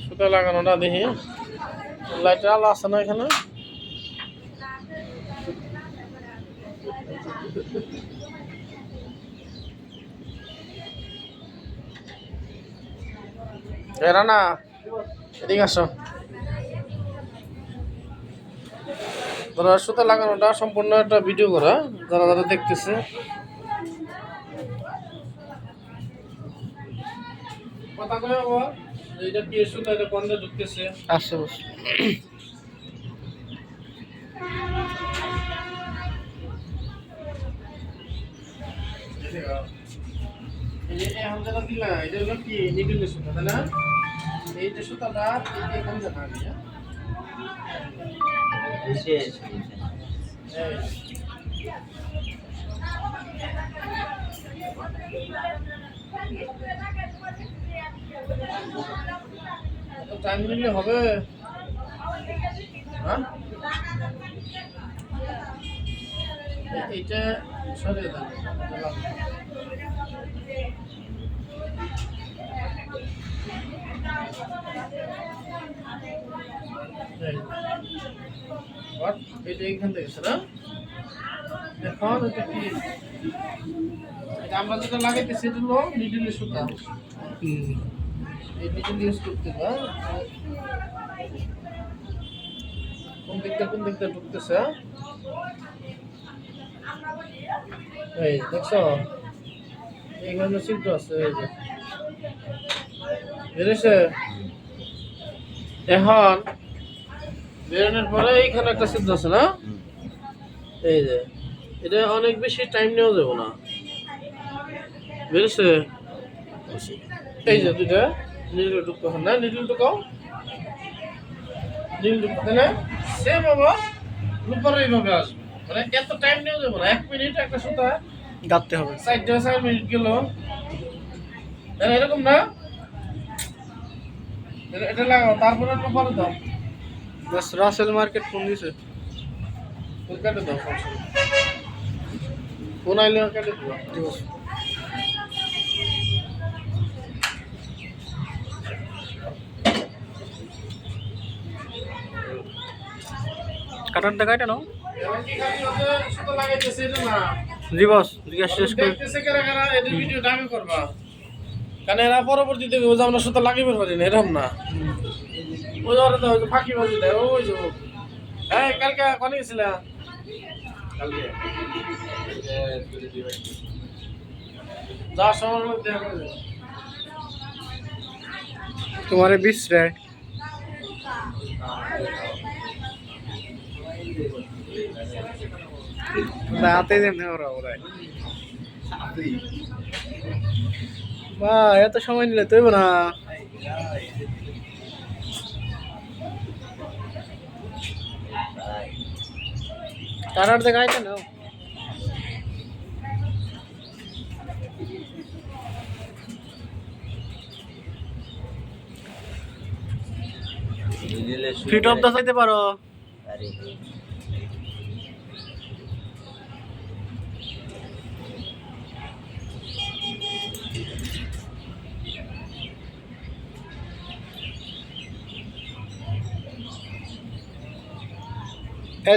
সুতা লাগানোটা দেখি লাইটের আলো আছে না এখানে? এরা না এদিকে আসো। ধরো সুতা লাগানোটা সম্পূর্ণ একটা ভিডিও করা, যারা যারা দেখতেছে কথা কয় বাবা, এইটা কি সুতা, এটা কোনটা ঢুকতেছে? আসছে বস। এখন যেটা দিলা এটা হলো কি নিডলের সুতা, তাই না? এইটা সুতাটা এখান থেকে আনি, টাইম নিলে হবে? হ্যাঁ, এইটা সরিয়ে দেন। এটা এইখান থেকে না, এখন এটা কি আমরা যেটা লাগাইতেছি এটা হলো নিডলের সুতা। এই নিডল ইউজ করতে হবে। কোন দিকটা ঢুকতেছে? এই দেখছো এইখানে ছিদ্র আছে, এই যে বেরিয়েছে। এখন বেরোনোর পরে এইখানে একটা ছিদ্র আছে না, এই যে এটা অনেক বেশি টাইম নেওয়া যাবে না, বেরিয়েছে। এই যে দুইটা নিডল ঢুকতে হবে না, নিডল ঢুকাও, নিডল ঢুকতে না সেম আবার উপরে এইভাবে আসবে, মানে এত টাইম নেওয়া যাবে না। 1 মিনিট একটা সুতা গাঁথতে হবে, 4 মিনিট গেল, এরকম না? এটা লাগাও, তারপরে পরে দাও। বাস রাসেল মার্কেট ফোন দিছে, ফোন কেটে দাও, ফোন আইলে কেটে দিও। কাটারটা কাটে নাও। জি বস, জিজ্ঞাসা শেষ করে ভিডিওটা আমি করবা, কারণ এরা পরবর্তীতে আমরা সুতা লাগাইবার পারি না, এরকম না। ওই যে ফাঁকি বাজি দেয়, ওই যে কালকে কনে গেছিলা? কালকে যার সময় দেখা করে তোমারে বিশ্রে রাতে যেমনি ওরা ওরাই বা এত সময় নিলে তৈব না। কারার দেখাইতে না ফিট অফ দা চাইতে পারো।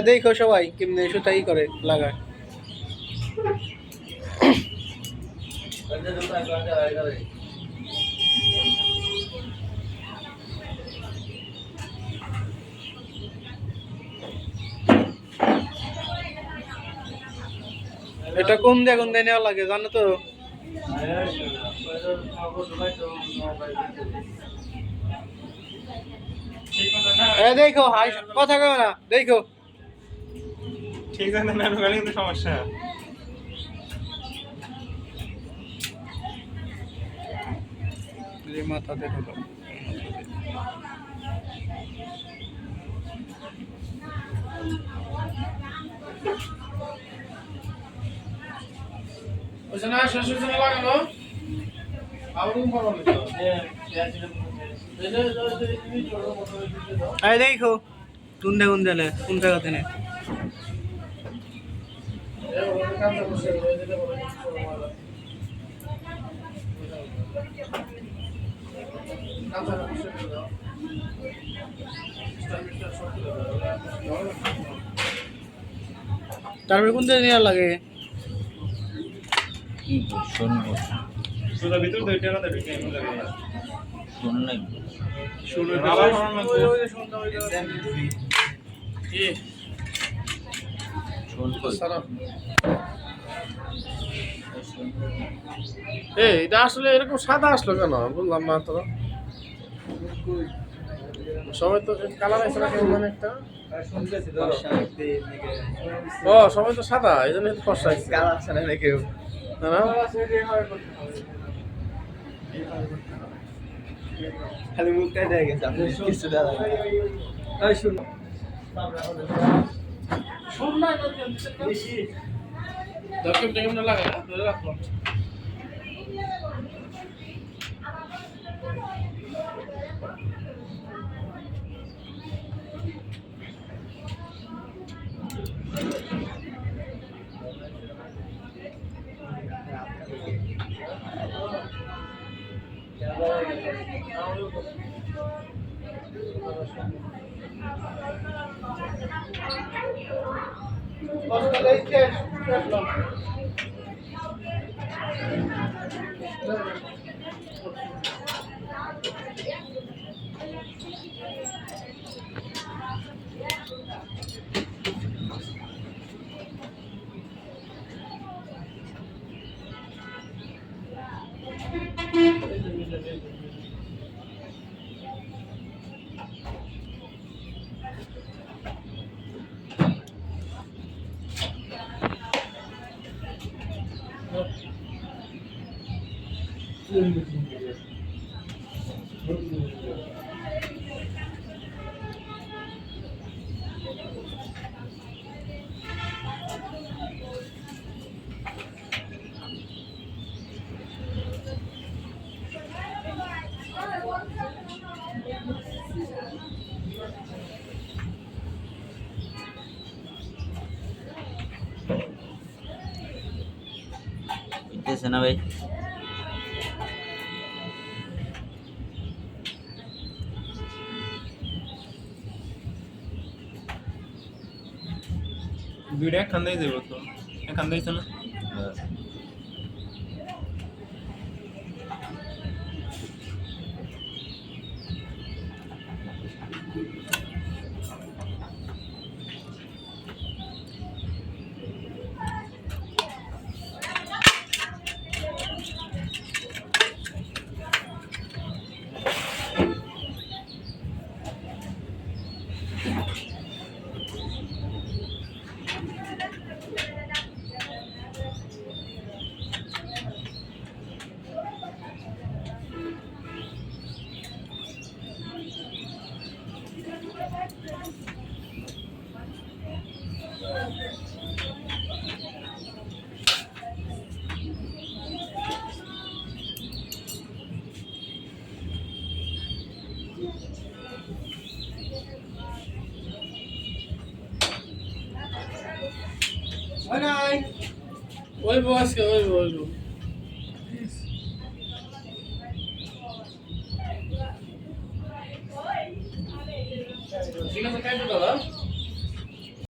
দেখো সবাই কেমনে সুতাই করে লাগায়। এটা কোন দিয়ে নেওয়া লাগে জানো তো? দেখো হাই কথা কেউ না, দেখো ঠিক আছে না, ঢোকালে কিন্তু সমস্যা। মাথাতে ঢোকা না, শ্বশুর জন্য লাগানো আবার দেখো কোন জায়গাতে নেই। কাঁচা বসে যেটা বলে কাঁচা বসে দাও তারপরে কোন দিকে নেওয়া লাগে সুদা ভিতর দুইটা না দুইটা এমন লাগে শোন নাই শুরু আবার কি শোন কই সারা এটা আসলে এরকম সাদা আসলো কেন বললাম না তো সবাই তো কালার আছে না কেমন একটা ও সবাই তো সাদা এই জন্য ফর্সা আছে কালার ছাড়া না কেউ না না খালি মুখটাই দেখা গেছে আপনি কিছু দেওয়া লাগে এই শুন দর্শক কেমন লাগে না ধরে রাখো বুঝতেছে না ভাই দুইটা একখান দিয়ে দেবো তো একখান দিয়েছে না ওই বয়সকে ওই ঠিক আছে কাইটো দাদা